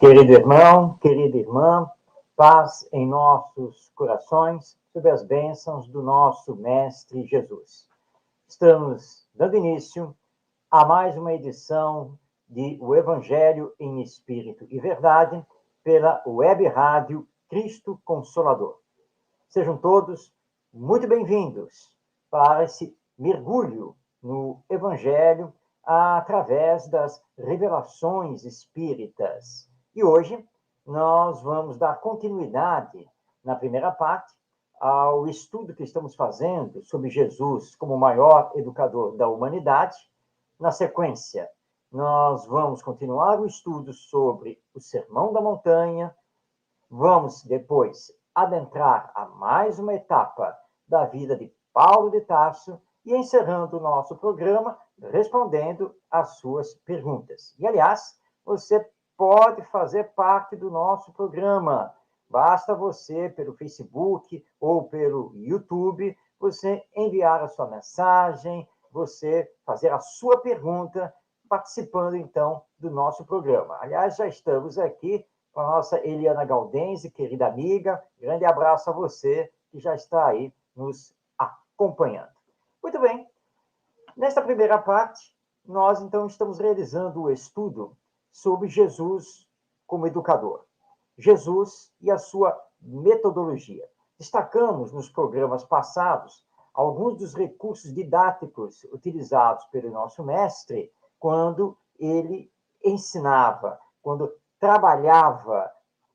Querido irmão, querida irmã, paz em nossos corações, sob as bênçãos do nosso Mestre Jesus. Estamos dando início a mais uma edição de O Evangelho em Espírito e Verdade pela Web Rádio Cristo Consolador. Sejam todos muito bem-vindos para esse mergulho no Evangelho através das revelações espíritas. E hoje nós vamos dar continuidade, na primeira parte, ao estudo que estamos fazendo sobre Jesus como o maior educador da humanidade. Na sequência, nós vamos continuar o estudo sobre o Sermão da Montanha. Vamos depois adentrar a mais uma etapa da vida de Paulo de Tarso e encerrando o nosso programa respondendo às suas perguntas. E, aliás, você pode fazer parte do nosso programa. Basta você, pelo Facebook ou pelo YouTube, você enviar a sua mensagem, você fazer a sua pergunta, participando, então, do nosso programa. Aliás, já estamos aqui com a nossa Eliana Galdense, querida amiga. Grande abraço a você que já está aí nos acompanhando. Muito bem. Nesta primeira parte, nós, então, estamos realizando o estudo sobre Jesus como educador. Jesus e a sua metodologia. Destacamos nos programas passados alguns dos recursos didáticos utilizados pelo nosso mestre quando ele ensinava, quando trabalhava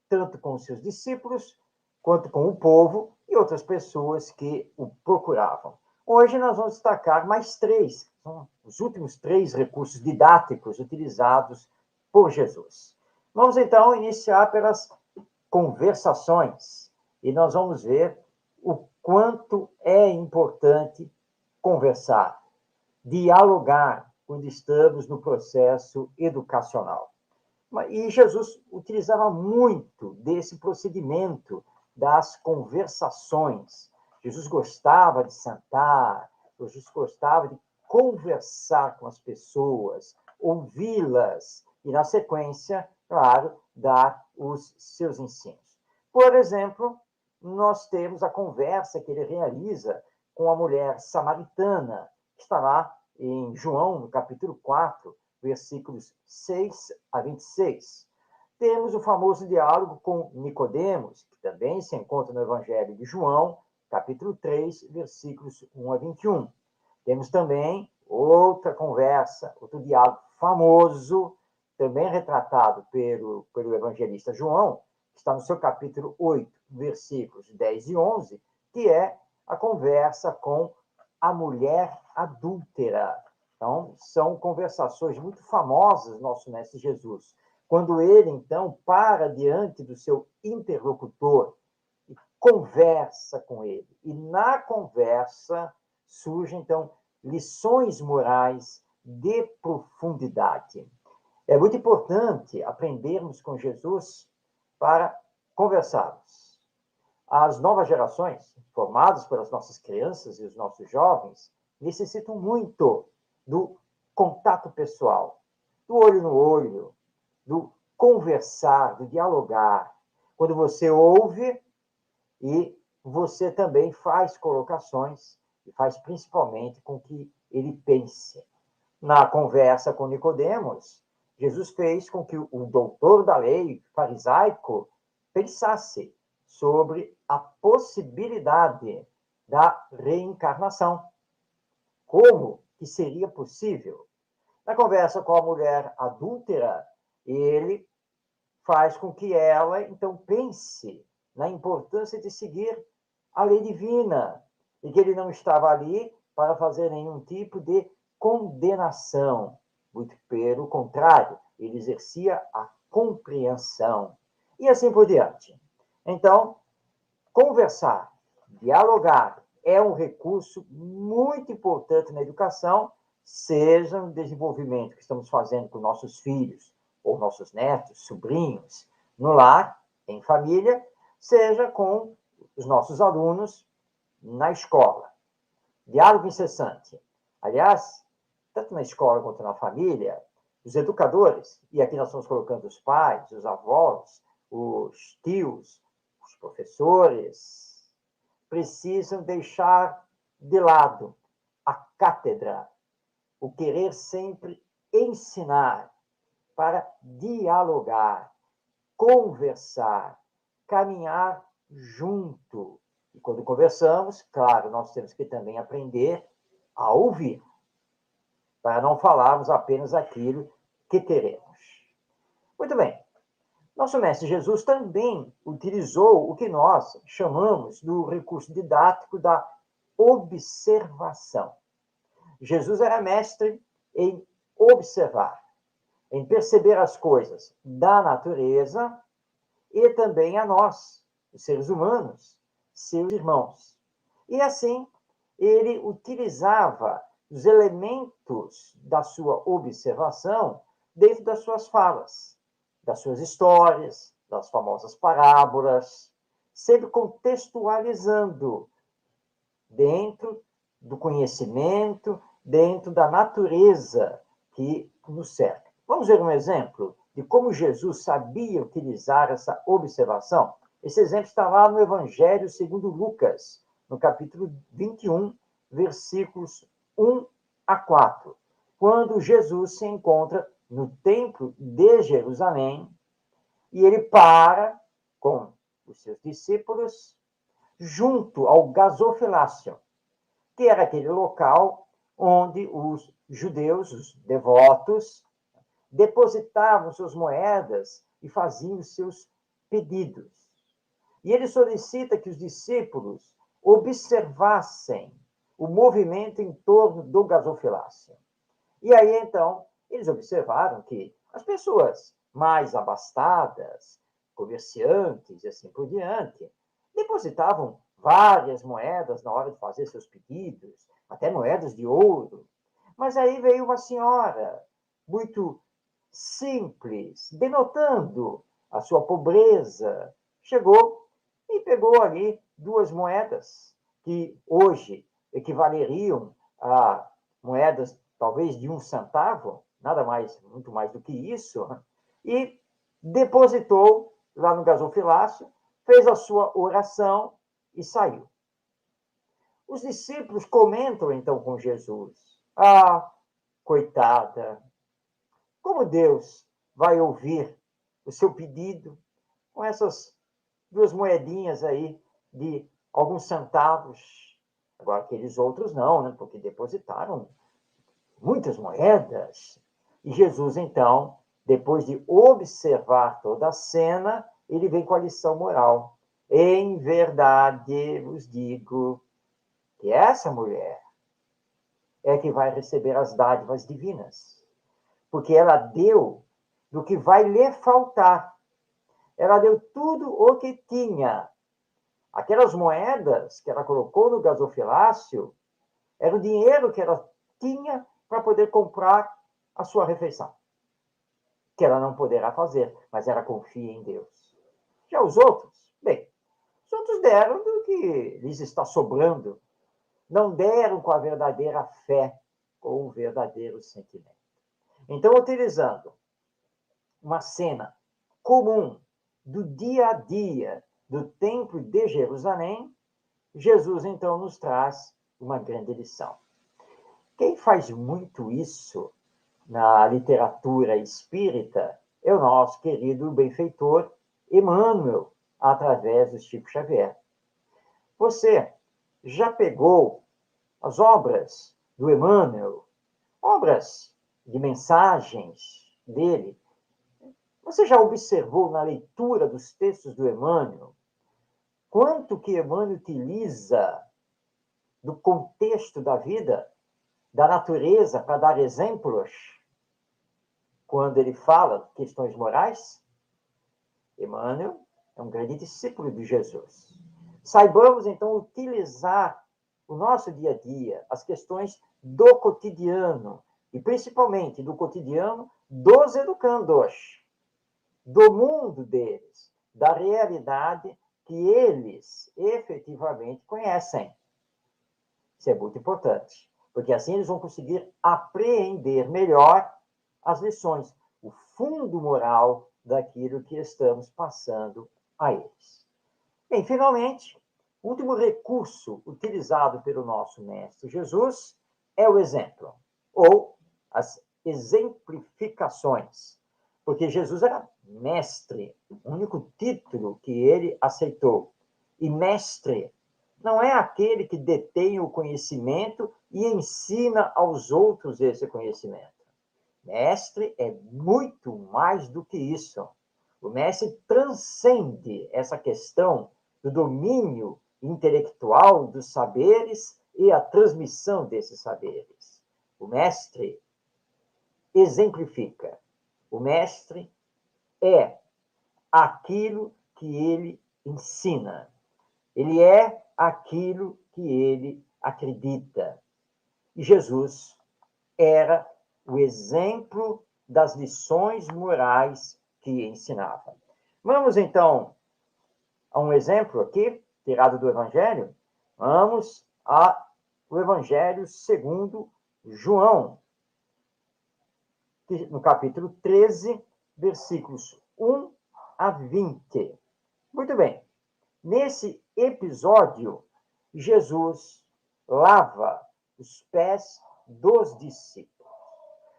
tanto com os seus discípulos quanto com o povo e outras pessoas que o procuravam. Hoje nós vamos destacar mais três, são os últimos três recursos didáticos utilizados por Jesus. Vamos então iniciar pelas conversações e nós vamos ver o quanto é importante conversar, dialogar quando estamos no processo educacional. E Jesus utilizava muito desse procedimento das conversações. Jesus gostava de sentar, Jesus gostava de conversar com as pessoas, ouvi-las e, na sequência, claro, dar os seus ensinos. Por exemplo, nós temos a conversa que ele realiza com a mulher samaritana, que está lá em João, no capítulo 4, versículos 6 a 26. Temos o famoso diálogo com Nicodemos, que também se encontra no Evangelho de João, capítulo 3, versículos 1 a 21. Temos também outra conversa, outro diálogo famoso, também retratado pelo evangelista João, que está no seu capítulo 8, versículos 10 e 11, que é a conversa com a mulher adúltera. Então, são conversações muito famosas do nosso Mestre Jesus. Quando ele, então, para diante do seu interlocutor e conversa com ele. E na conversa surgem, então, lições morais de profundidade. É muito importante aprendermos com Jesus para conversarmos. As novas gerações, formadas pelas nossas crianças e os nossos jovens, necessitam muito do contato pessoal, do olho no olho, do conversar, do dialogar. Quando você ouve e você também faz colocações e faz principalmente com que ele pense. Na conversa com Nicodemos, Jesus fez com que o doutor da lei farisaico pensasse sobre a possibilidade da reencarnação. Como que seria possível? Na conversa com a mulher adúltera, ele faz com que ela, então, pense na importância de seguir a lei divina e que ele não estava ali para fazer nenhum tipo de condenação. Muito pelo contrário, ele exercia a compreensão. E assim por diante. Então, conversar, dialogar, é um recurso muito importante na educação, seja no desenvolvimento que estamos fazendo com nossos filhos, ou nossos netos, sobrinhos, no lar, em família, seja com os nossos alunos na escola. Diálogo incessante. Aliás, tanto na escola quanto na família, Os educadores, e aqui nós estamos colocando os pais, os avós, os tios, os professores, precisam deixar de lado a cátedra, o querer sempre ensinar, para dialogar, conversar, caminhar junto. E quando conversamos, claro, nós temos que também aprender a ouvir, para não falarmos apenas aquilo que queremos. Muito bem. Nosso mestre Jesus também utilizou o que nós chamamos do recurso didático da observação. Jesus era mestre em observar, em perceber as coisas da natureza e também a nós, os seres humanos, seus irmãos. E assim, ele utilizava os elementos da sua observação dentro das suas falas, das suas histórias, das famosas parábolas, sempre contextualizando dentro do conhecimento, dentro da natureza que nos cerca. Vamos ver um exemplo de como Jesus sabia utilizar essa observação? Esse exemplo está lá no Evangelho segundo Lucas, no capítulo 21, versículos 1 a 4, quando Jesus se encontra no templo de Jerusalém e ele para com os seus discípulos junto ao gasofilácio, que era aquele local onde os judeus, os devotos, depositavam suas moedas e faziam seus pedidos. E ele solicita que os discípulos observassem o movimento em torno do gasofilácio. E aí, então, eles observaram que as pessoas mais abastadas, comerciantes e assim por diante, depositavam várias moedas na hora de fazer seus pedidos, até moedas de ouro. Mas aí veio uma senhora, muito simples, denotando a sua pobreza, chegou e pegou ali 2 moedas, que hoje equivaleriam a moedas talvez de 1 centavo, nada mais, muito mais do que isso, e depositou lá no gasofilácio, fez a sua oração e saiu. Os discípulos comentam então com Jesus: ah, coitada, como Deus vai ouvir o seu pedido com essas 2 moedinhas aí de alguns centavos? Agora, aqueles outros não, né? Porque depositaram muitas moedas. E Jesus, então, depois de observar toda a cena, ele vem com a lição moral. Em verdade vos digo que essa mulher é que vai receber as dádivas divinas, porque ela deu do que vai lhe faltar. Ela deu tudo o que tinha. Aquelas moedas que ela colocou no gasofilácio era o dinheiro que ela tinha para poder comprar a sua refeição, que ela não poderá fazer, mas ela confia em Deus. Já os outros, bem, os outros deram do que lhes está sobrando, não deram com a verdadeira fé, com o verdadeiro sentimento. Então, utilizando uma cena comum do dia a dia do templo de Jerusalém, Jesus, então, nos traz uma grande lição. Quem faz muito isso na literatura espírita é o nosso querido benfeitor Emmanuel, através do Chico Xavier. Você já pegou as obras do Emmanuel, obras de mensagens dele? Você já observou na leitura dos textos do Emmanuel quanto que Emmanuel utiliza do contexto da vida, da natureza, para dar exemplos quando ele fala questões morais? Emmanuel é um grande discípulo de Jesus. Saibamos, então, utilizar o nosso dia a dia, as questões do cotidiano, e principalmente do cotidiano dos educandos, do mundo deles, da realidade que eles efetivamente conhecem. Isso é muito importante, porque assim eles vão conseguir apreender melhor as lições, o fundo moral daquilo que estamos passando a eles. Bem, finalmente, o último recurso utilizado pelo nosso Mestre Jesus é o exemplo, ou as exemplificações, porque Jesus era mestre, o único título que ele aceitou. E mestre não é aquele que detém o conhecimento e ensina aos outros esse conhecimento. Mestre é muito mais do que isso. O mestre transcende essa questão do domínio intelectual dos saberes e a transmissão desses saberes. O mestre exemplifica. O mestre é aquilo que ele ensina. Ele é aquilo que ele acredita. E Jesus era o exemplo das lições morais que ensinava. Vamos, então, a um exemplo aqui, tirado do Evangelho. Vamos ao Evangelho segundo João, no capítulo 13, versículos 1 a 20. Muito bem. Nesse episódio, Jesus lava os pés dos discípulos.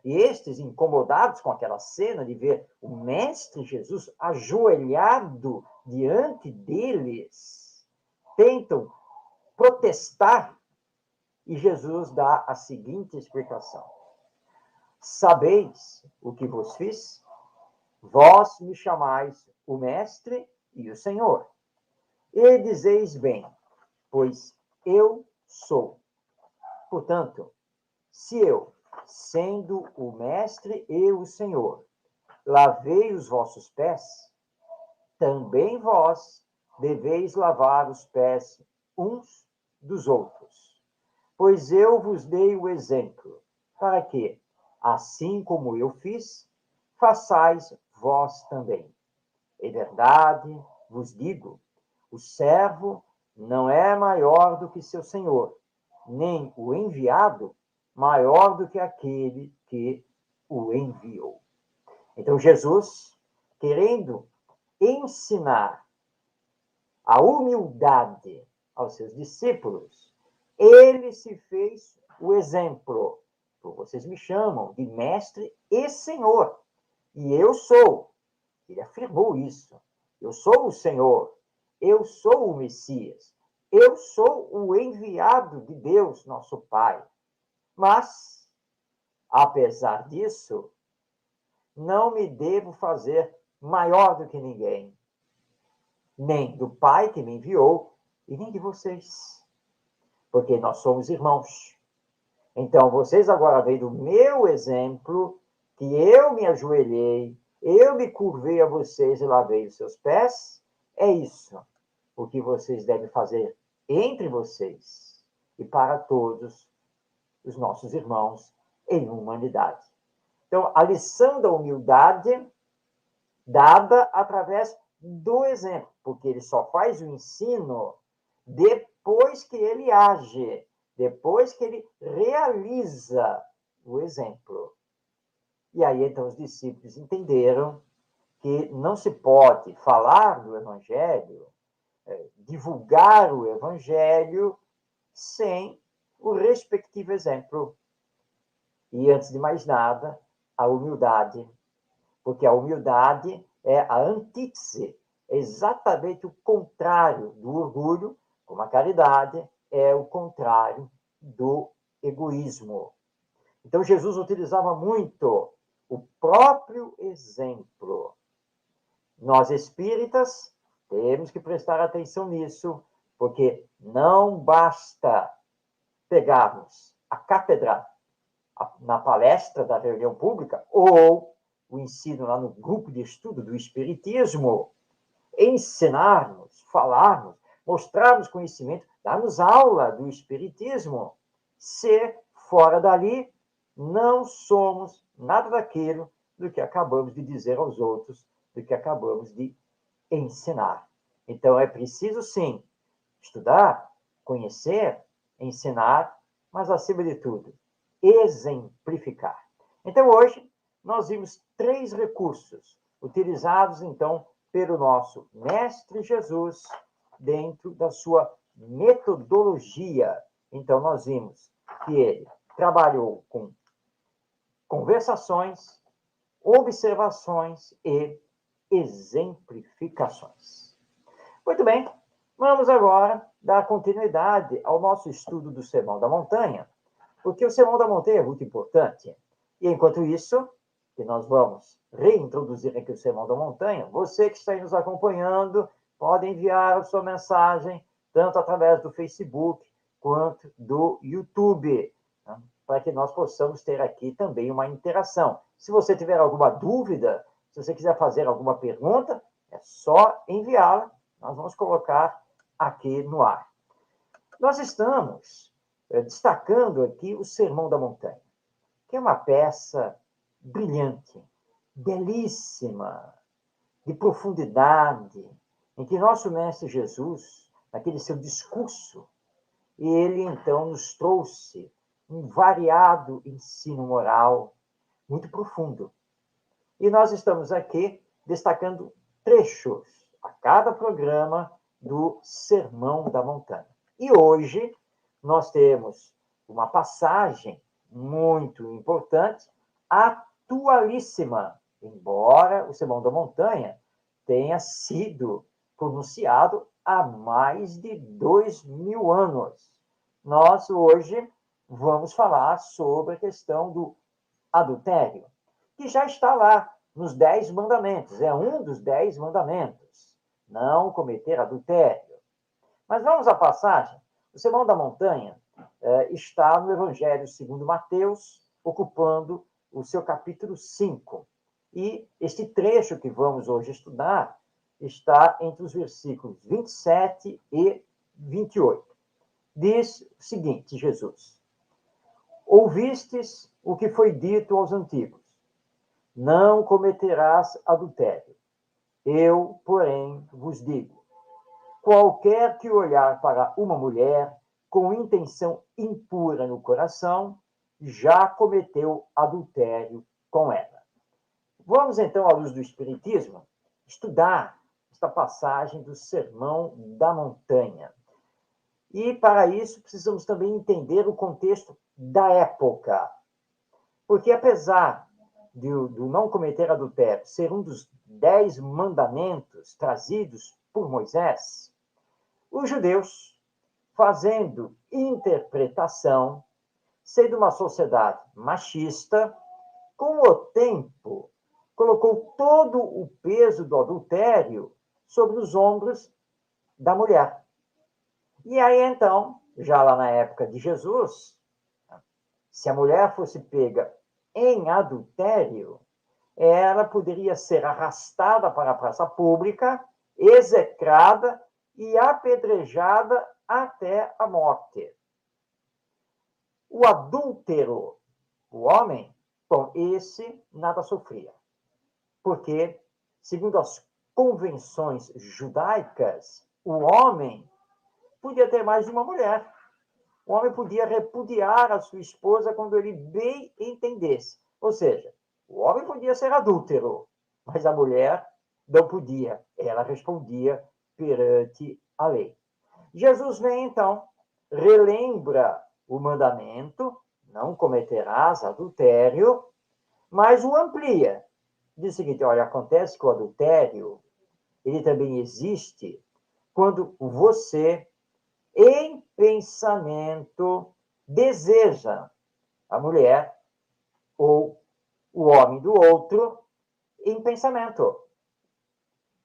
E estes, incomodados com aquela cena de ver o Mestre Jesus ajoelhado diante deles, tentam protestar, e Jesus dá a seguinte explicação: sabeis o que vos fiz? Vós me chamais o Mestre e o Senhor. E dizeis bem, pois eu sou. Portanto, se eu, sendo o Mestre e o Senhor, lavei os vossos pés, também vós deveis lavar os pés uns dos outros. Pois eu vos dei o exemplo, para que, assim como eu fiz, façais vós também. Em verdade vos digo, o servo não é maior do que seu senhor, nem o enviado maior do que aquele que o enviou. Então, Jesus, querendo ensinar a humildade aos seus discípulos, ele se fez o exemplo. Vocês me chamam de mestre e senhor, e eu sou. Ele afirmou isso. Eu sou o Senhor, eu sou o Messias, eu sou o enviado de Deus, nosso Pai. Mas, apesar disso, não me devo fazer maior do que ninguém, nem do Pai que me enviou, e nem de vocês, porque nós somos irmãos. Então, vocês agora veem do meu exemplo, que eu me ajoelhei, eu me curvei a vocês e lavei os seus pés. É isso o que vocês devem fazer entre vocês e para todos os nossos irmãos em humanidade. Então, a lição da humildade dada através do exemplo, porque ele só faz o ensino depois que ele age, depois que ele realiza o exemplo. E aí, então, os discípulos entenderam que não se pode falar do Evangelho, divulgar o Evangelho, sem o respectivo exemplo. E, antes de mais nada, a humildade. Porque a humildade é a antítese, é exatamente o contrário do orgulho, como a caridade é o contrário do egoísmo. Então, Jesus utilizava muito o próprio exemplo. Nós espíritas temos que prestar atenção nisso, porque não basta pegarmos a cátedra na palestra da reunião pública ou o ensino lá no grupo de estudo do Espiritismo, ensinarmos, falarmos, mostrarmos conhecimento, darmos aula do Espiritismo, se fora dali não somos nada daquilo do que acabamos de dizer aos outros, do que acabamos de ensinar. Então, é preciso, sim, estudar, conhecer, ensinar, mas, acima de tudo, exemplificar. Então, hoje, nós vimos 3 recursos utilizados, então, pelo nosso Mestre Jesus dentro da sua metodologia. Então, nós vimos que ele trabalhou com conversações, observações e exemplificações. Muito bem, vamos agora dar continuidade ao nosso estudo do Sermão da Montanha, porque o Sermão da Montanha é muito importante. E enquanto isso, que nós vamos reintroduzir aqui o Sermão da Montanha, você que está aí nos acompanhando, pode enviar a sua mensagem, tanto através do Facebook quanto do YouTube, né? Para que nós possamos ter aqui também uma interação. Se você tiver alguma dúvida, se você quiser fazer alguma pergunta, é só enviá-la, nós vamos colocar aqui no ar. Nós estamos destacando aqui o Sermão da Montanha, que é uma peça brilhante, belíssima, de profundidade, em que nosso Mestre Jesus, naquele seu discurso, ele então nos trouxe um variado ensino moral muito profundo. E nós estamos aqui destacando trechos a cada programa do Sermão da Montanha. E hoje nós temos uma passagem muito importante, atualíssima, embora o Sermão da Montanha tenha sido pronunciado há mais de 2000 anos. Nós hoje vamos falar sobre a questão do adultério, que já está lá nos 10 mandamentos, é um dos 10 mandamentos, não cometer adultério. Mas vamos à passagem. O Sermão da Montanha está no Evangelho segundo Mateus, ocupando o seu capítulo 5. E este trecho que vamos hoje estudar está entre os versículos 27 e 28. Diz o seguinte, Jesus: ouvistes o que foi dito aos antigos, não cometerás adultério. Eu, porém, vos digo, qualquer que olhar para uma mulher com intenção impura no coração, já cometeu adultério com ela. Vamos, então, à luz do Espiritismo, estudar esta passagem do Sermão da Montanha. E, para isso, precisamos também entender o contexto da época. Porque, apesar do não cometer adultério ser um dos 10 mandamentos trazidos por Moisés, os judeus, fazendo interpretação, sendo uma sociedade machista, com o tempo, colocou todo o peso do adultério sobre os ombros da mulher. E aí, então, já lá na época de Jesus, se a mulher fosse pega em adultério, ela poderia ser arrastada para a praça pública, execrada e apedrejada até a morte. O adúltero, o homem, bom, esse nada sofria. Porque, segundo as convenções judaicas, o homem podia ter mais de uma mulher. O homem podia repudiar a sua esposa quando ele bem entendesse. Ou seja, o homem podia ser adúltero, mas a mulher não podia. Ela respondia perante a lei. Jesus vem, então, relembra o mandamento, não cometerás adultério, mas o amplia. Diz o seguinte, olha, acontece que o adultério, ele também existe quando você, em pensamento, deseja a mulher ou o homem do outro em pensamento.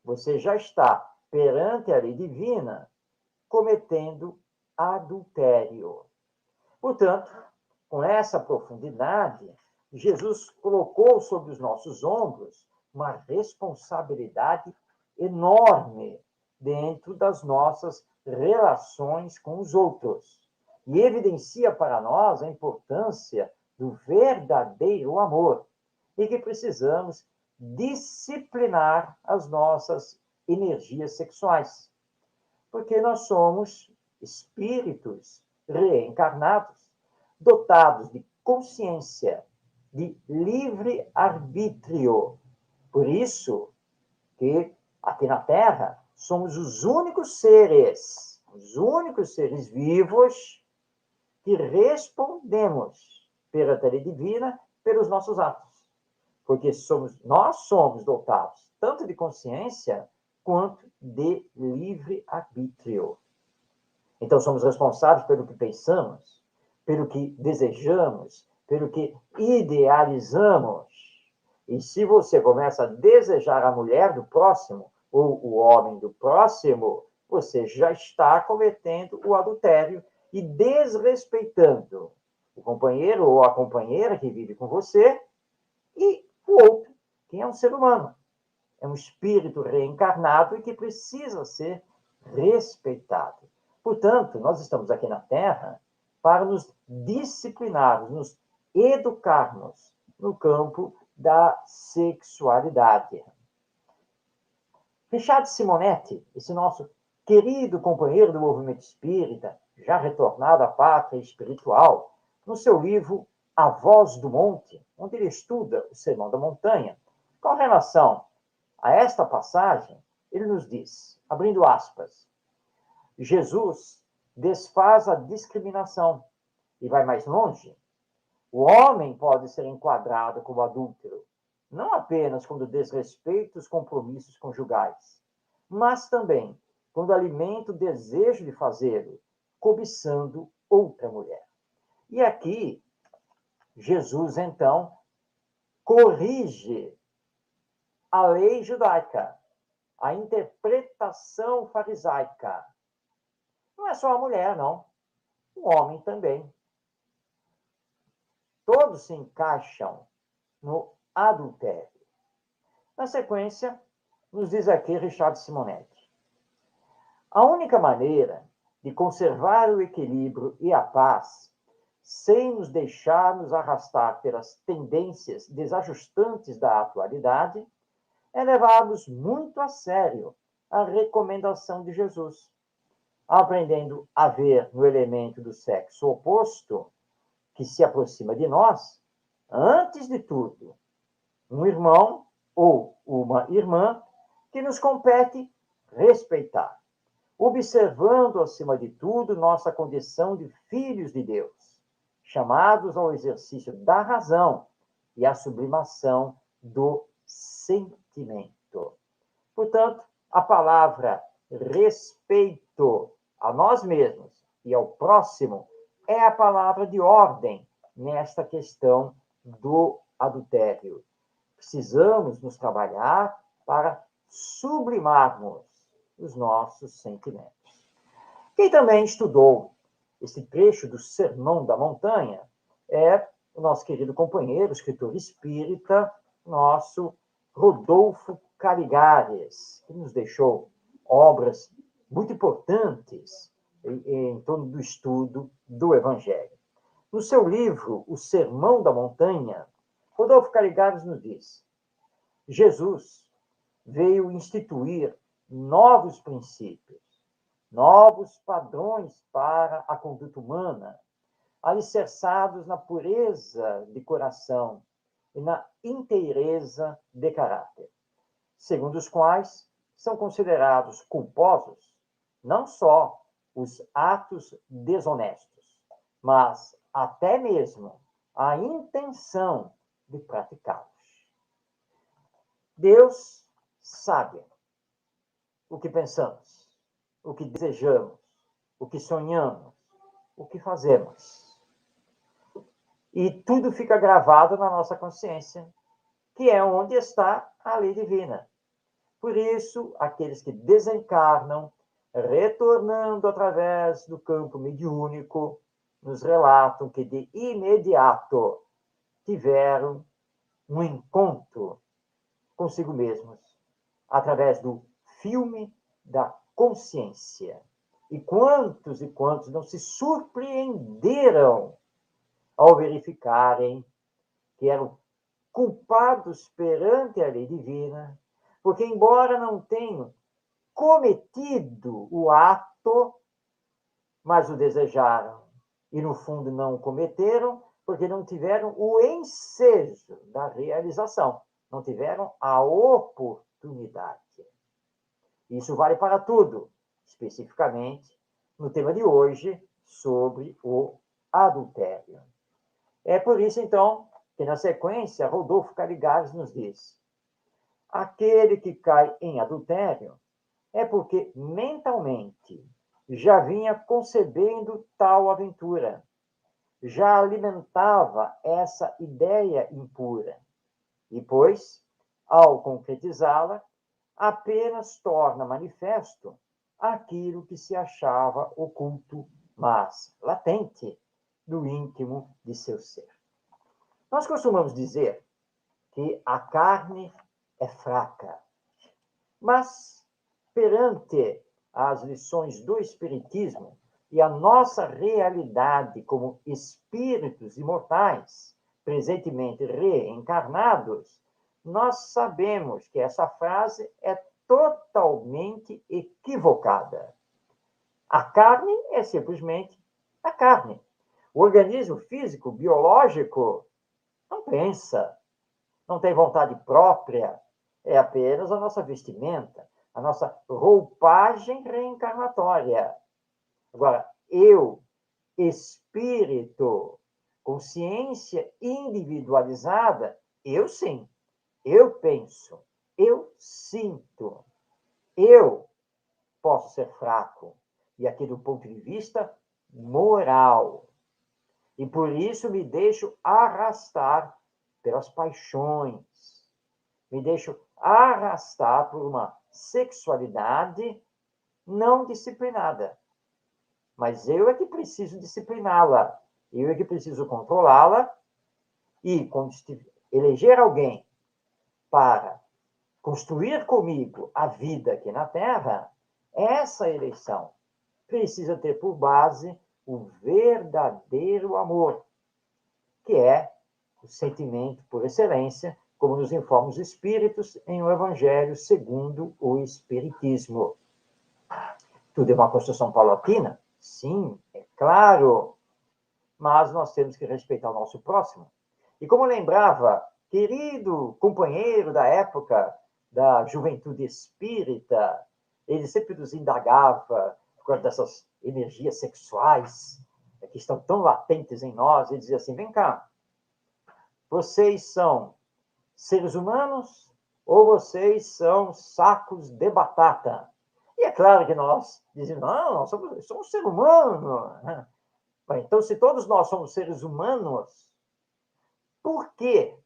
Você já está perante a lei divina cometendo adultério. Portanto, com essa profundidade, Jesus colocou sobre os nossos ombros uma responsabilidade enorme dentro das nossas relações com os outros. E evidencia para nós a importância do verdadeiro amor e que precisamos disciplinar as nossas energias sexuais. Porque nós somos espíritos reencarnados, dotados de consciência de livre-arbítrio. Por isso que aqui na Terra somos os únicos seres vivos que respondemos perante a lei divina pelos nossos atos. Porque nós somos dotados tanto de consciência quanto de livre-arbítrio. Então, somos responsáveis pelo que pensamos, pelo que desejamos, pelo que idealizamos. E se você começa a desejar a mulher do próximo, ou o homem do próximo, você já está cometendo o adultério e desrespeitando o companheiro ou a companheira que vive com você e o outro, que é um ser humano. É um espírito reencarnado e que precisa ser respeitado. Portanto, nós estamos aqui na Terra para nos disciplinarmos, nos educarmos no campo da sexualidade. Richard Simonetti, esse nosso querido companheiro do movimento espírita, já retornado à pátria espiritual, no seu livro A Voz do Monte, onde ele estuda o Sermão da Montanha, com relação a esta passagem, ele nos diz, abrindo aspas, Jesus desfaz a discriminação e vai mais longe. O homem pode ser enquadrado como adúltero, não apenas quando desrespeita os compromissos conjugais, mas também quando alimenta o desejo de fazê-lo, cobiçando outra mulher. E aqui, Jesus, então, corrige a lei judaica, a interpretação farisaica. Não é só a mulher, não. O homem também. Todos se encaixam no adultério. Na sequência, nos diz aqui Richard Simonetti. A única maneira de conservar o equilíbrio e a paz, sem nos deixar nos arrastar pelas tendências desajustantes da atualidade, é levarmos muito a sério a recomendação de Jesus, aprendendo a ver no elemento do sexo oposto, que se aproxima de nós, antes de tudo, um irmão ou uma irmã que nos compete respeitar, observando, acima de tudo, nossa condição de filhos de Deus, chamados ao exercício da razão e à sublimação do sentimento. Portanto, a palavra respeito a nós mesmos e ao próximo é a palavra de ordem nesta questão do adultério. Precisamos nos trabalhar para sublimarmos os nossos sentimentos. Quem também estudou esse trecho do Sermão da Montanha é o nosso querido companheiro, escritor espírita, nosso Rodolfo Caligares, que nos deixou obras muito importantes em torno do estudo do Evangelho. No seu livro, O Sermão da Montanha, Rodolfo Caligares nos diz: Jesus veio instituir novos princípios, novos padrões para a conduta humana, alicerçados na pureza de coração e na inteireza de caráter, segundo os quais são considerados culposos não só os atos desonestos, mas até mesmo a intenção de praticá-los. Deus sabe o que pensamos, o que desejamos, o que sonhamos, o que fazemos. E tudo fica gravado na nossa consciência, que é onde está a lei divina. Por isso, aqueles que desencarnam, retornando através do campo mediúnico, nos relatam que de imediato tiveram um encontro consigo mesmos, através do filme da consciência. E quantos não se surpreenderam ao verificarem que eram culpados perante a lei divina, porque, embora não tenham cometido o ato, mas o desejaram, e no fundo não o cometeram, porque não tiveram o ensejo da realização, não tiveram a oportunidade. Isso vale para tudo, especificamente no tema de hoje, sobre o adultério. É por isso, então, que na sequência, Rodolfo Caligares nos diz: aquele que cai em adultério é porque mentalmente já vinha concebendo tal aventura, já alimentava essa ideia impura, e, pois, ao concretizá-la, apenas torna manifesto aquilo que se achava oculto, mas latente, no íntimo de seu ser. Nós costumamos dizer que a carne é fraca, mas perante as lições do Espiritismo e a nossa realidade como espíritos imortais, presentemente reencarnados, nós sabemos que essa frase é totalmente equivocada. A carne é simplesmente a carne. O organismo físico, biológico, não pensa, não tem vontade própria, é apenas a nossa vestimenta, a nossa roupagem reencarnatória. Agora, eu, espírito, consciência individualizada, eu sim, eu penso, eu sinto, eu posso ser fraco, e aqui do ponto de vista moral. E por isso me deixo arrastar pelas paixões, me deixo arrastar por uma sexualidade não disciplinada. Mas eu é que preciso discipliná-la, eu é que preciso controlá-la, e quando eleger alguém para construir comigo a vida aqui na Terra, essa eleição precisa ter por base o verdadeiro amor, que é o sentimento por excelência, como nos informam os Espíritos em o Evangelho segundo o Espiritismo. Tudo é uma construção paulatina? Sim, é claro, mas nós temos que respeitar o nosso próximo. E como lembrava, querido companheiro da época da juventude espírita, ele sempre nos indagava por causa dessas energias sexuais que estão tão latentes em nós, ele dizia assim: vem cá, vocês são seres humanos ou vocês são sacos de batata? E é claro que nós dizemos, não, nós somos ser humano. Então, se todos nós somos seres humanos, por que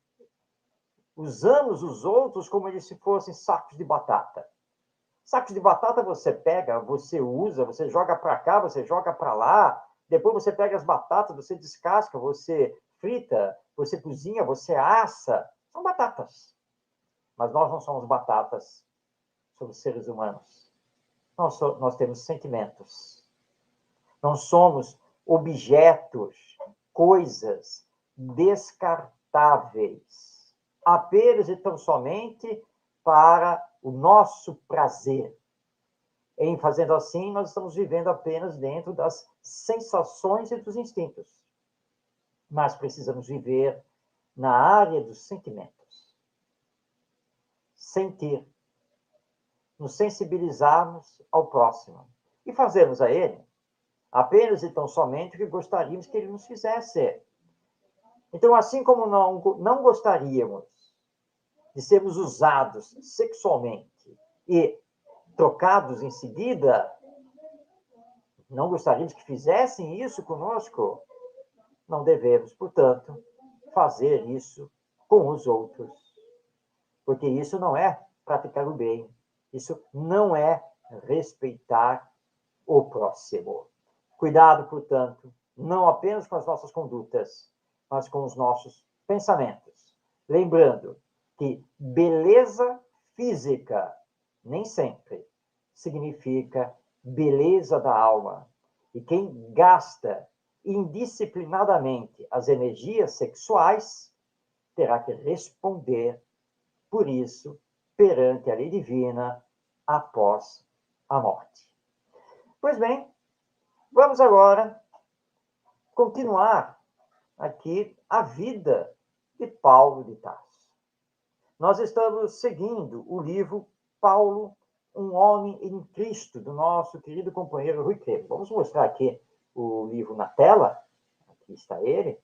usamos os outros como se fossem sacos de batata? Sacos de batata você pega, você usa, você joga para cá, você joga para lá, depois você pega as batatas, você descasca, você frita, você cozinha, você assa. São batatas. Mas nós não somos batatas, somos seres humanos. Nós temos sentimentos. Não somos objetos, coisas descartáveis, apenas e tão somente para o nosso prazer. Em fazendo assim, nós estamos vivendo apenas dentro das sensações e dos instintos. Mas precisamos viver na área dos sentimentos. Sentir. Nos sensibilizarmos ao próximo. E fazermos a ele apenas e tão somente o que gostaríamos que ele nos fizesse. Então, assim como não gostaríamos de sermos usados sexualmente e trocados em seguida, não gostaríamos que fizessem isso conosco, não devemos, portanto, fazer isso com os outros. Porque isso não é praticar o bem, isso não é respeitar o próximo. Cuidado, portanto, não apenas com as nossas condutas, mas com os nossos pensamentos. Lembrando que beleza física nem sempre significa beleza da alma. E quem gasta indisciplinadamente as energias sexuais terá que responder por isso perante a lei divina após a morte. Pois bem, vamos agora continuar aqui a vida de Paulo de Tarso. Nós estamos seguindo o livro Paulo, um homem em Cristo, do nosso querido companheiro Rui Creme. Vamos mostrar aqui o livro na tela. Aqui está ele.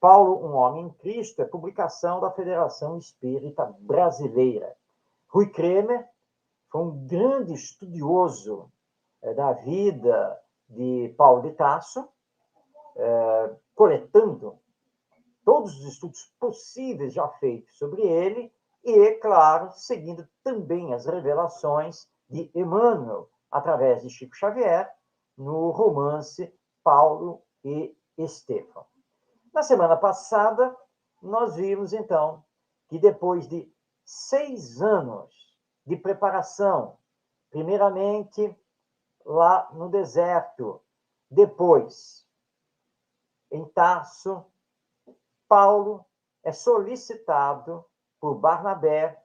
Paulo, um homem em Cristo, é publicação da Federação Espírita Brasileira. Rui Kremer foi um grande estudioso da vida de Paulo de Tarso, coletando todos os estudos possíveis já feitos sobre ele e, claro, seguindo também as revelações de Emmanuel, através de Chico Xavier, no romance Paulo e Estevão. Na semana passada, nós vimos, então, que depois de 6 anos de preparação, primeiramente lá no deserto, depois em Tarso, Paulo é solicitado por Barnabé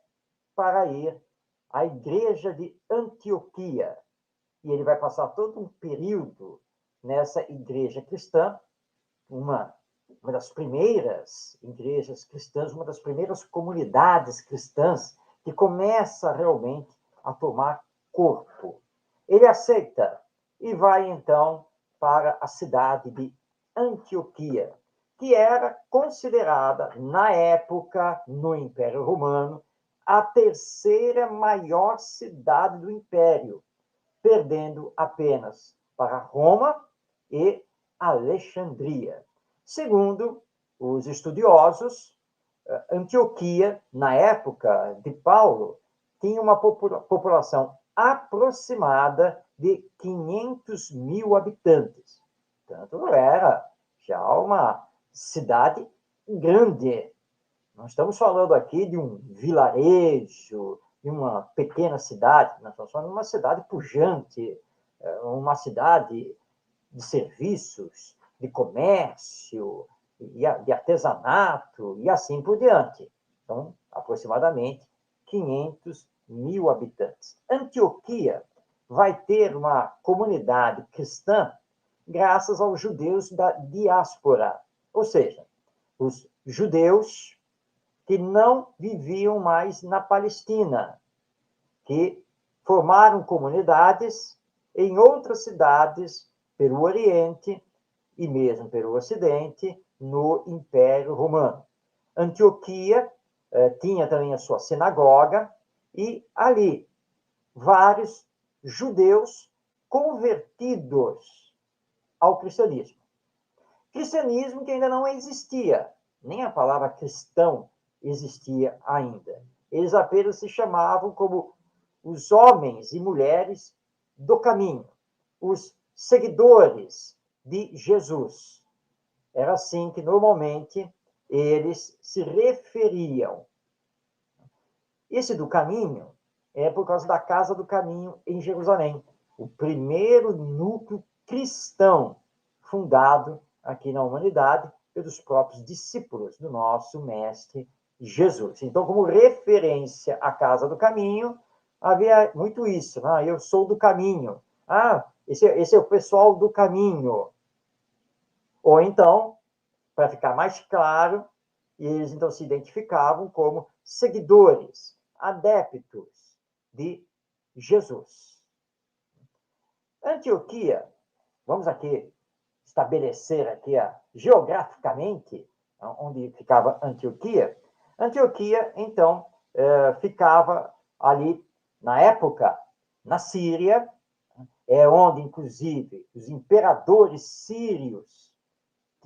para ir à igreja de Antioquia. E ele vai passar todo um período nessa igreja cristã, uma das primeiras igrejas cristãs, uma das primeiras comunidades cristãs que começa realmente a tomar corpo. Ele aceita e vai, então, para a cidade de Antioquia, que era considerada, na época, no Império Romano, a terceira maior cidade do Império, perdendo apenas para Roma e Alexandria. Segundo os estudiosos, Antioquia, na época de Paulo, tinha uma população aproximada de 500 mil habitantes. Portanto, era já uma cidade grande. Não estamos falando aqui de um vilarejo, de uma pequena cidade, nós estamos falando de uma cidade pujante, uma cidade de serviços, de comércio, de artesanato e assim por diante. Então, aproximadamente 500 mil habitantes. Antioquia vai ter uma comunidade cristã graças aos judeus da diáspora, ou seja, os judeus que não viviam mais na Palestina, que formaram comunidades em outras cidades pelo Oriente e mesmo pelo Ocidente, no Império Romano. Antioquia tinha também a sua sinagoga e ali vários judeus convertidos ao cristianismo. Cristianismo que ainda não existia, nem a palavra cristão existia ainda. Eles apenas se chamavam como os homens e mulheres do caminho, os seguidores de Jesus. Era assim que normalmente eles se referiam. Esse do caminho é por causa da Casa do Caminho em Jerusalém, o primeiro núcleo cristão fundado aqui na humanidade pelos próprios discípulos do nosso mestre Jesus. Então, como referência à Casa do Caminho, havia muito isso. Eu sou do caminho. Esse é o pessoal do caminho. Ou então, para ficar mais claro, eles então se identificavam como seguidores, adeptos de Jesus. Antioquia, vamos aqui estabelecer aqui geograficamente onde ficava Antioquia. Antioquia, então, ficava ali, na época, na Síria, onde, inclusive, os imperadores sírios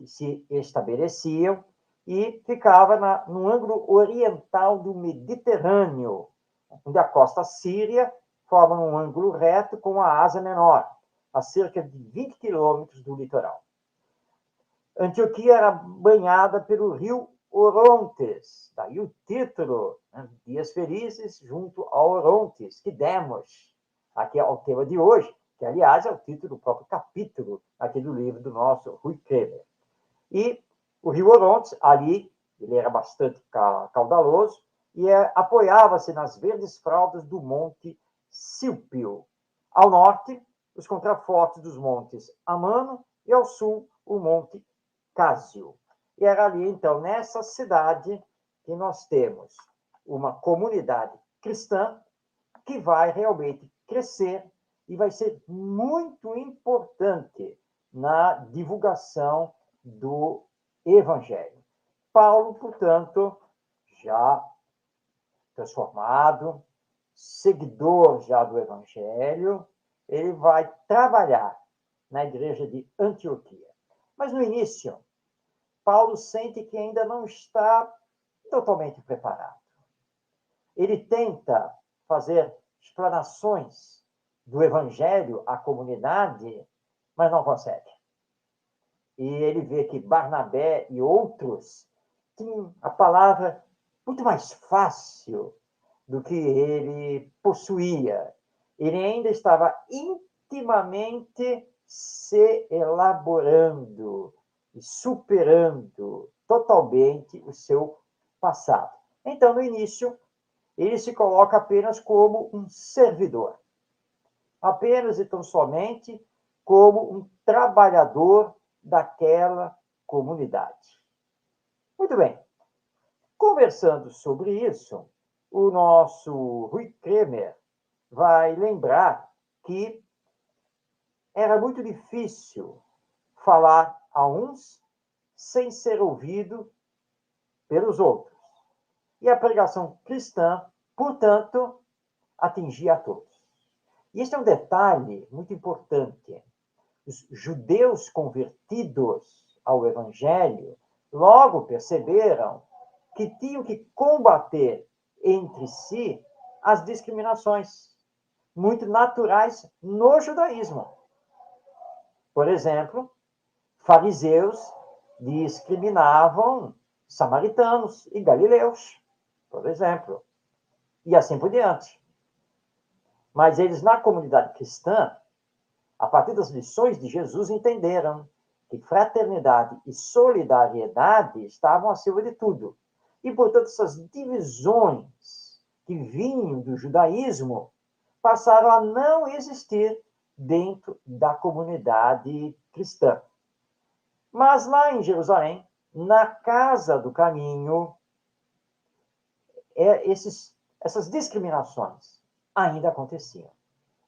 se estabeleciam, e ficava no ângulo oriental do Mediterrâneo, onde a costa síria forma um ângulo reto com a Ásia Menor, a cerca de 20 quilômetros do litoral. Antioquia era banhada pelo rio Orontes, daí o título, Dias Felizes junto ao Orontes, que demos aqui ao tema de hoje, que, aliás, é o título do próprio capítulo aqui do livro do nosso Rui Kremer. E o rio Orontes, ali, ele era bastante caudaloso e apoiava-se nas verdes fraldas do Monte Silpio. Ao norte, os contrafortes dos montes Amano e ao sul, o Monte Cásio. E era ali, então, nessa cidade, que nós temos uma comunidade cristã que vai realmente crescer e vai ser muito importante na divulgação do Evangelho. Paulo, portanto, já transformado, seguidor já do Evangelho, ele vai trabalhar na igreja de Antioquia. Mas no início, Paulo sente que ainda não está totalmente preparado. Ele tenta fazer explanações do Evangelho à comunidade, mas não consegue. E ele vê que Barnabé e outros tinham a palavra muito mais fácil do que ele possuía. Ele ainda estava intimamente se elaborando e superando totalmente o seu passado. Então, no início, ele se coloca apenas como um servidor, apenas e tão somente como um trabalhador daquela comunidade. Muito bem. Conversando sobre isso, o nosso Rui Kremer vai lembrar que era muito difícil falar a uns sem ser ouvido pelos outros. E a pregação cristã, portanto, atingia a todos. E este é um detalhe muito importante. Os judeus convertidos ao Evangelho logo perceberam que tinham que combater entre si as discriminações muito naturais no judaísmo. Por exemplo, fariseus discriminavam samaritanos e galileus, por exemplo, e assim por diante. Mas eles, na comunidade cristã, a partir das lições de Jesus, entenderam que fraternidade e solidariedade estavam acima de tudo. E, portanto, essas divisões que vinham do judaísmo passaram a não existir dentro da comunidade cristã. Mas lá em Jerusalém, na Casa do Caminho, essas discriminações ainda aconteciam.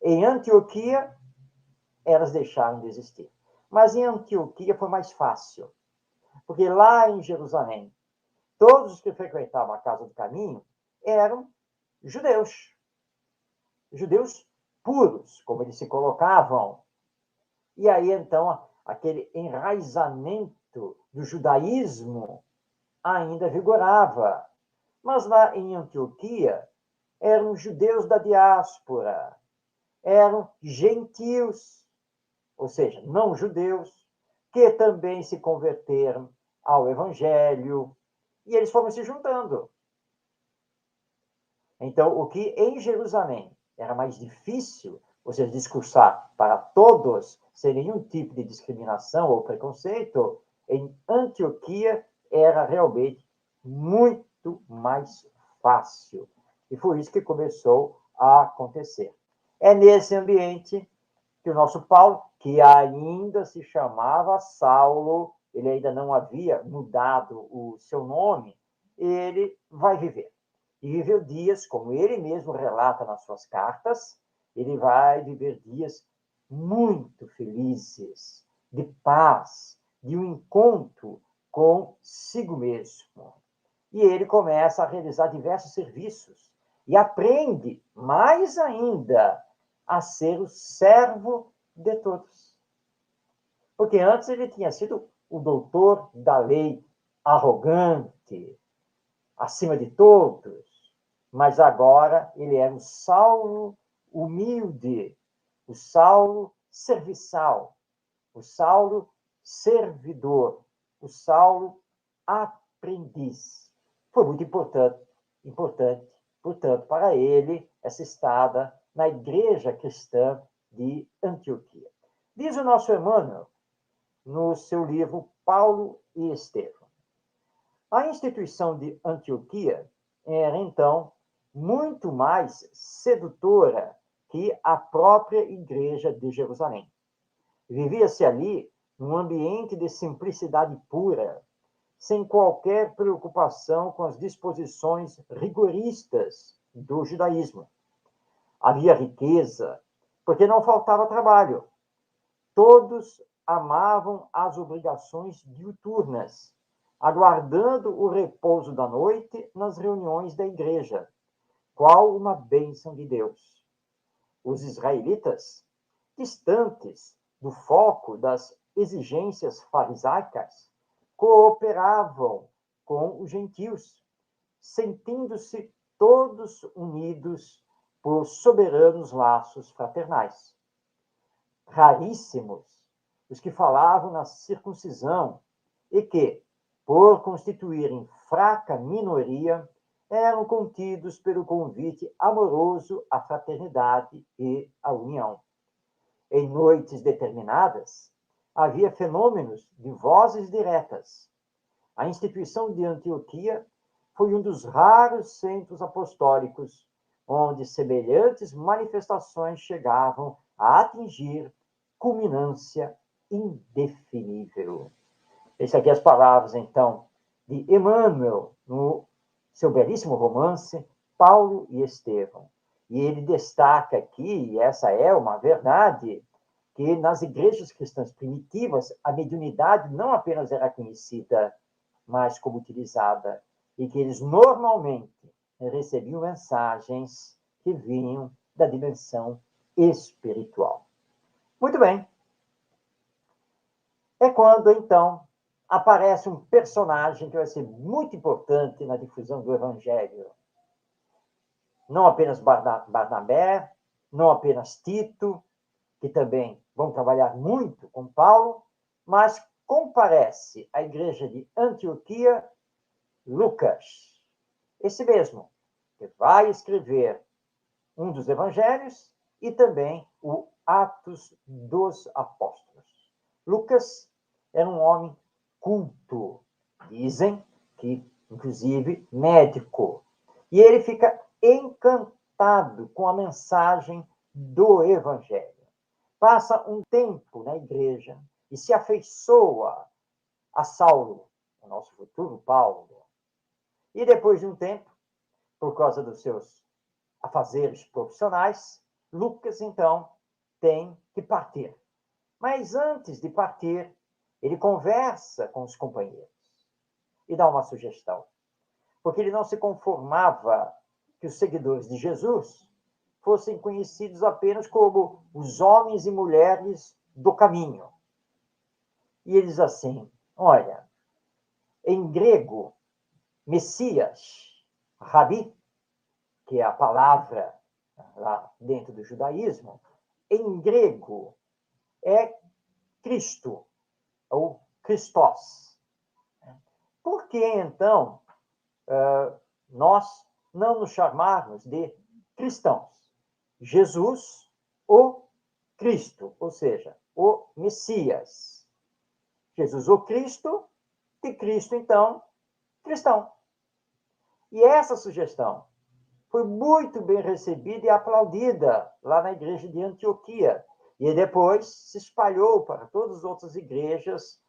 Em Antioquia, elas deixaram de existir. Mas em Antioquia foi mais fácil, porque lá em Jerusalém, todos os que frequentavam a Casa do Caminho eram judeus. Judeus puros, como eles se colocavam. E aí, então, aquele enraizamento do judaísmo ainda vigorava. Mas lá em Antioquia, eram judeus da diáspora, eram gentios, ou seja, não judeus, que também se converteram ao Evangelho, e eles foram se juntando. Então, o que em Jerusalém era mais difícil, ou seja, discursar para todos, sem nenhum tipo de discriminação ou preconceito, em Antioquia era realmente muito mais fácil. E foi isso que começou a acontecer. É nesse ambiente que o nosso Paulo, que ainda se chamava Saulo, ele ainda não havia mudado o seu nome, ele vai viver. E viveu dias, como ele mesmo relata nas suas cartas, ele vai viver dias muito felizes, de paz, de um encontro consigo mesmo. E ele começa a realizar diversos serviços e aprende mais ainda a ser o servo de todos. Porque antes ele tinha sido o doutor da lei, arrogante, acima de todos, mas agora ele era o Saulo humilde, o Saulo serviçal, o Saulo servidor, o Saulo aprendiz. Foi muito importante, portanto, para ele, essa estada na igreja cristã de Antioquia. Diz o nosso Emmanuel, no seu livro Paulo e Estevão. A instituição de Antioquia era, então, muito mais sedutora que a própria igreja de Jerusalém. Vivia-se ali num ambiente de simplicidade pura, sem qualquer preocupação com as disposições rigoristas do judaísmo. Havia riqueza, porque não faltava trabalho. Todos amavam as obrigações diuturnas, aguardando o repouso da noite nas reuniões da igreja. Qual uma bênção de Deus! Os israelitas, distantes do foco das exigências farisaicas, cooperavam com os gentios, sentindo-se todos unidos por soberanos laços fraternais. Raríssimos os que falavam na circuncisão e que, por constituírem fraca minoria, eram contidos pelo convite amoroso à fraternidade e à união. Em noites determinadas, havia fenômenos de vozes diretas. A instituição de Antioquia foi um dos raros centros apostólicos onde semelhantes manifestações chegavam a atingir culminância indefinível. Essas aqui as palavras, então, de Emmanuel, no seu belíssimo romance, Paulo e Estevão. E ele destaca aqui, e essa é uma verdade, que nas igrejas cristãs primitivas, a mediunidade não apenas era conhecida, mas como utilizada, e que eles normalmente recebiam mensagens que vinham da dimensão espiritual. Muito bem. É quando, então, aparece um personagem que vai ser muito importante na difusão do Evangelho. Não apenas Barnabé, não apenas Tito, que também vão trabalhar muito com Paulo, mas comparece à igreja de Antioquia Lucas, esse mesmo, que vai escrever um dos evangelhos e também o Atos dos Apóstolos. Lucas era um homem culto, dizem que, inclusive, médico. E ele fica encantado com a mensagem do Evangelho. Passa um tempo na igreja e se afeiçoa a Saulo, o nosso futuro Paulo. E depois de um tempo, por causa dos seus afazeres profissionais, Lucas, então, tem que partir. Mas antes de partir, ele conversa com os companheiros e dá uma sugestão. Porque ele não se conformava que os seguidores de Jesus fossem conhecidos apenas como os homens e mulheres do caminho. E ele diz assim, olha, em grego, Messias, Rabi, que é a palavra lá dentro do judaísmo, em grego é Cristo, ou Christos. Por que, então, nós não nos chamarmos de cristãos? Jesus, o Cristo, ou seja, o Messias. Jesus, o Cristo, de Cristo, então, cristão. E essa sugestão foi muito bem recebida e aplaudida lá na igreja de Antioquia. E depois se espalhou para todas as outras igrejas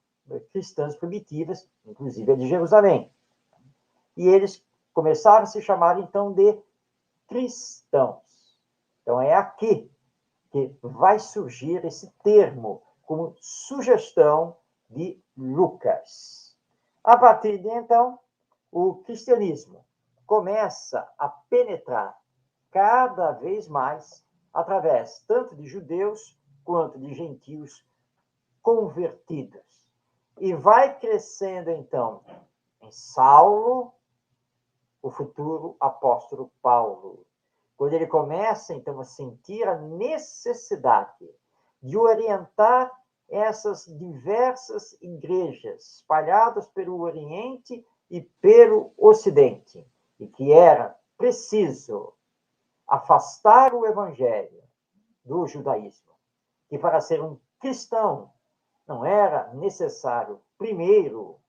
cristãs primitivas, inclusive a de Jerusalém. E eles começaram a se chamar, então, de cristãos. Então, é aqui que vai surgir esse termo como sugestão de Lucas. A partir de então, o cristianismo começa a penetrar cada vez mais através tanto de judeus quanto de gentios convertidos. E vai crescendo, então, em Saulo, o futuro apóstolo Paulo. Quando ele começa, então, a sentir a necessidade de orientar essas diversas igrejas espalhadas pelo Oriente e pelo Ocidente, e que era preciso afastar o Evangelho do judaísmo, que para ser um cristão não era necessário, primeiro,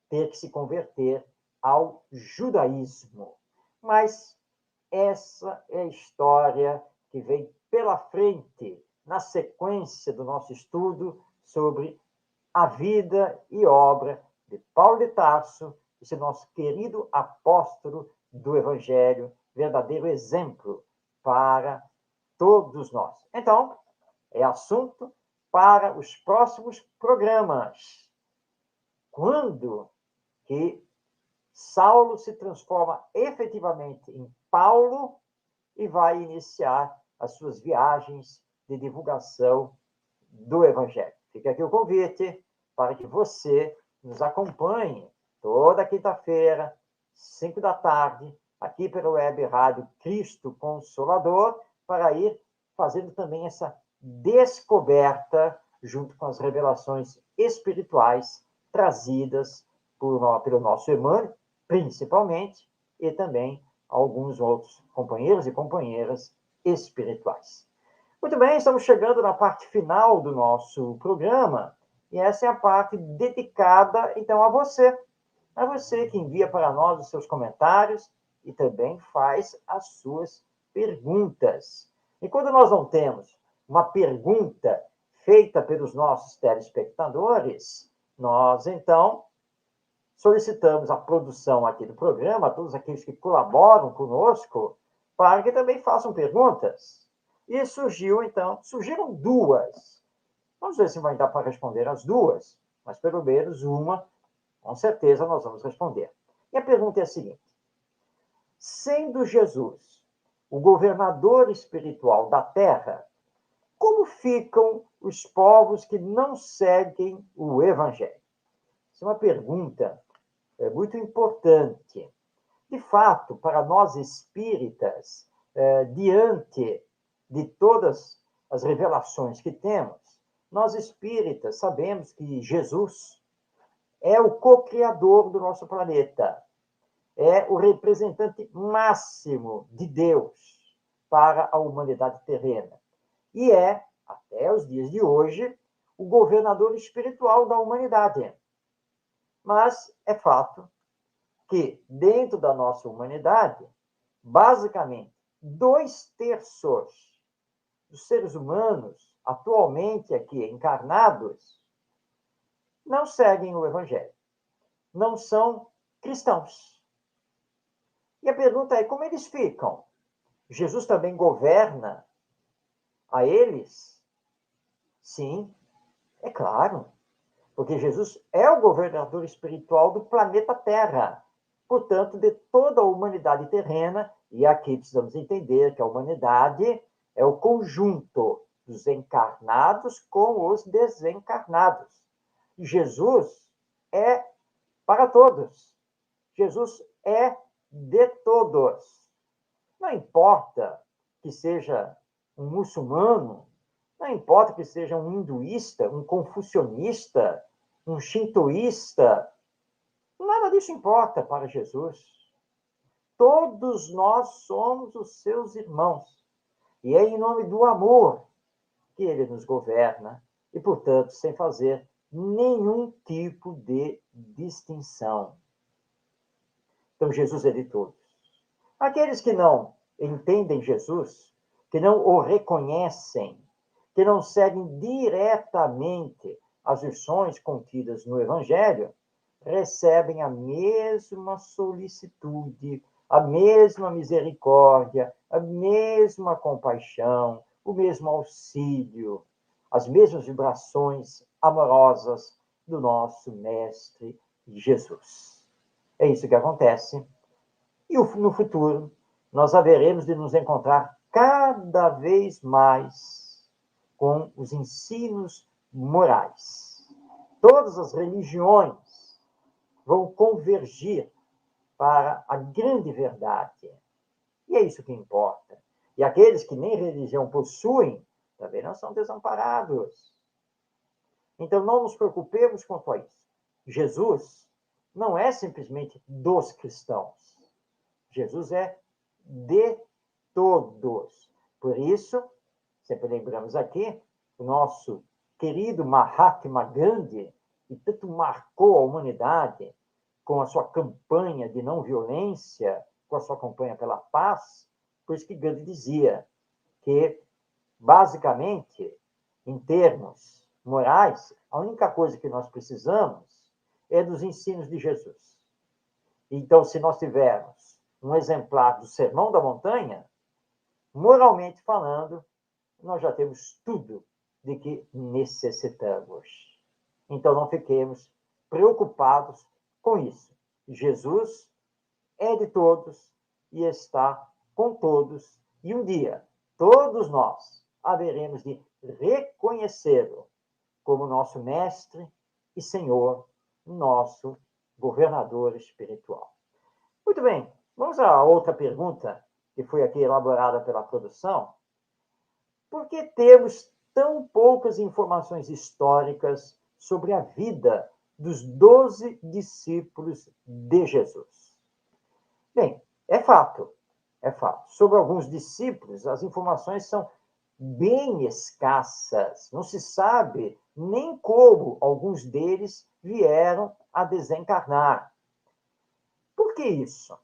ter que se converter ao judaísmo. Mas essa é a história que vem pela frente, na sequência do nosso estudo sobre a vida e obra de Paulo de Tarso, esse nosso querido apóstolo do Evangelho, verdadeiro exemplo para todos nós. Então, é assunto para os próximos programas. Quando que Saulo se transforma efetivamente em Paulo e vai iniciar as suas viagens de divulgação do Evangelho. Fica aqui o convite para que você nos acompanhe toda quinta-feira, 5 da tarde, aqui pela web rádio Cristo Consolador, para ir fazendo também essa descoberta junto com as revelações espirituais trazidas pelo nosso Emmanuel, principalmente, e também alguns outros companheiros e companheiras espirituais. Muito bem, estamos chegando na parte final do nosso programa, e essa é a parte dedicada, então, a você que envia para nós os seus comentários e também faz as suas perguntas. E quando nós não temos uma pergunta feita pelos nossos telespectadores, nós, então, solicitamos a produção aqui do programa, a todos aqueles que colaboram conosco, para que também façam perguntas. E surgiram duas. Vamos ver se vai dar para responder as duas, mas pelo menos uma, com certeza, nós vamos responder. E a pergunta é a seguinte: sendo Jesus o governador espiritual da Terra, como ficam os povos que não seguem o Evangelho? Essa é uma pergunta muito importante. De fato, para nós espíritas, diante de todas as revelações que temos, nós espíritas sabemos que Jesus é o co-criador do nosso planeta, é o representante máximo de Deus para a humanidade terrena. E é, até os dias de hoje, o governador espiritual da humanidade. Mas é fato que, dentro da nossa humanidade, basicamente, 2/3 dos seres humanos, atualmente aqui encarnados, não seguem o Evangelho, não são cristãos. E a pergunta é: como eles ficam? Jesus também governa a eles? Sim, é claro, porque Jesus é o governador espiritual do planeta Terra, portanto, de toda a humanidade terrena, e aqui precisamos entender que a humanidade é o conjunto dos encarnados com os desencarnados. E Jesus é para todos. Jesus é de todos. Não importa que seja um muçulmano, não importa que seja um hinduísta, um confucionista, um shintoísta, nada disso importa para Jesus. Todos nós somos os seus irmãos. E é em nome do amor que ele nos governa e, portanto, sem fazer nenhum tipo de distinção. Então, Jesus é de todos. Aqueles que não entendem Jesus, que não o reconhecem, que não seguem diretamente as lições contidas no Evangelho, recebem a mesma solicitude, a mesma misericórdia, a mesma compaixão, o mesmo auxílio, as mesmas vibrações amorosas do nosso Mestre Jesus. É isso que acontece. E no futuro, nós haveremos de nos encontrar cada vez mais com os ensinos morais. Todas as religiões vão convergir para a grande verdade. E é isso que importa. E aqueles que nem religião possuem, também não são desamparados. Então, não nos preocupemos quanto a isso. Jesus não é simplesmente dos cristãos. Jesus é de todos. Por isso, sempre lembramos aqui, o nosso querido Mahatma Gandhi, que tanto marcou a humanidade com a sua campanha de não violência, com a sua campanha pela paz, por isso que Gandhi dizia que, basicamente, em termos morais, a única coisa que nós precisamos é dos ensinos de Jesus. Então, se nós tivermos um exemplar do Sermão da Montanha, moralmente falando, nós já temos tudo de que necessitamos. Então, não fiquemos preocupados com isso. Jesus é de todos e está com todos, e um dia, todos nós haveremos de reconhecê-lo como nosso mestre e Senhor, nosso governador espiritual. Muito bem, vamos à outra pergunta, que foi aqui elaborada pela produção. Por que temos tão poucas informações históricas sobre a vida dos 12 discípulos de Jesus? Bem, é fato, é fato. Sobre alguns discípulos, as informações são bem escassas. Não se sabe nem como alguns deles vieram a desencarnar. Por que isso?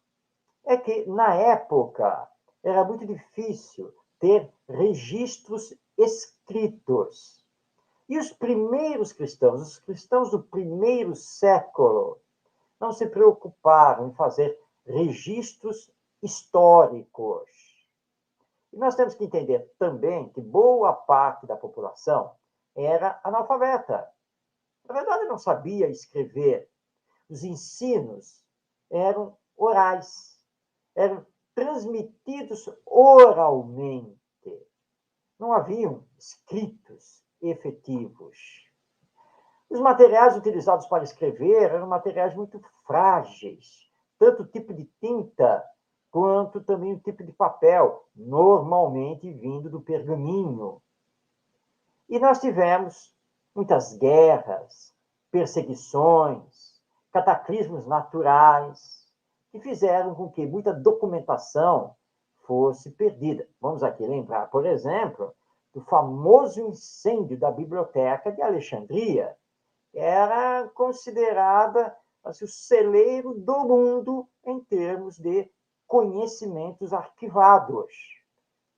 É que, na época, era muito difícil ter registros escritos. E os primeiros cristãos, os cristãos do primeiro século, não se preocuparam em fazer registros históricos. E nós temos que entender também que boa parte da população era analfabeta. Na verdade, não sabia escrever. Os ensinos eram orais, eram transmitidos oralmente. Não haviam escritos efetivos. Os materiais utilizados para escrever eram materiais muito frágeis, tanto o tipo de tinta quanto também o tipo de papel, normalmente vindo do pergaminho. E nós tivemos muitas guerras, perseguições, cataclismos naturais, que fizeram com que muita documentação fosse perdida. Vamos aqui lembrar, por exemplo, do famoso incêndio da Biblioteca de Alexandria. Era considerada assim, o celeiro do mundo em termos de conhecimentos arquivados.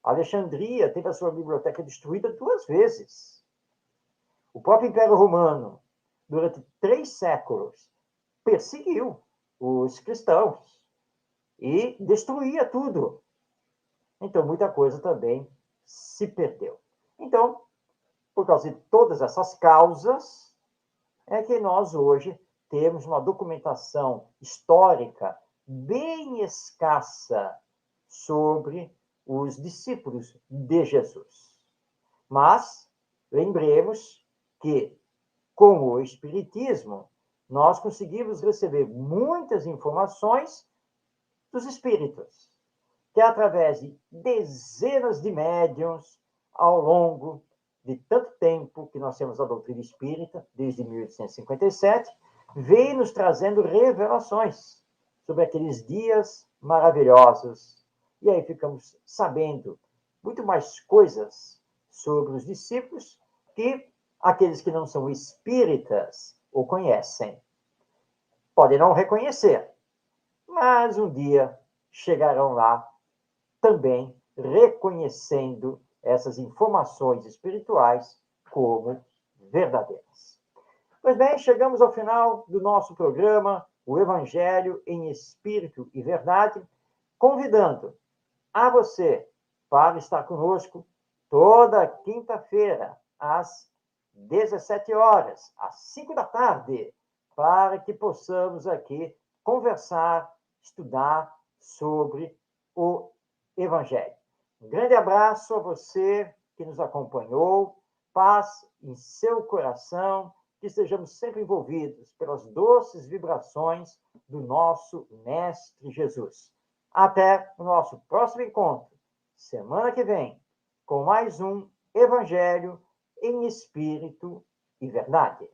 Alexandria teve a sua biblioteca destruída 2 vezes. O próprio Império Romano, durante 3 séculos, perseguiu os cristãos e destruía tudo. Então, muita coisa também se perdeu. Então, por causa de todas essas causas, é que nós hoje temos uma documentação histórica bem escassa sobre os discípulos de Jesus. Mas lembremos que, com o Espiritismo, nós conseguimos receber muitas informações dos espíritos, que através de dezenas de médiuns ao longo de tanto tempo que nós temos a doutrina espírita, desde 1857, veio nos trazendo revelações sobre aqueles dias maravilhosos. E aí ficamos sabendo muito mais coisas sobre os discípulos que aqueles que não são espíritas o conhecem. Podem não reconhecer, mas um dia chegarão lá também reconhecendo essas informações espirituais como verdadeiras. Pois bem, chegamos ao final do nosso programa, o Evangelho em Espírito e Verdade, convidando a você para estar conosco toda quinta-feira, às 17 horas, às 5 da tarde, para que possamos aqui conversar, estudar sobre o Evangelho. Um grande abraço a você que nos acompanhou, paz em seu coração, que estejamos sempre envolvidos pelas doces vibrações do nosso Mestre Jesus. Até o nosso próximo encontro, semana que vem, com mais um Evangelho em Espírito e Verdade.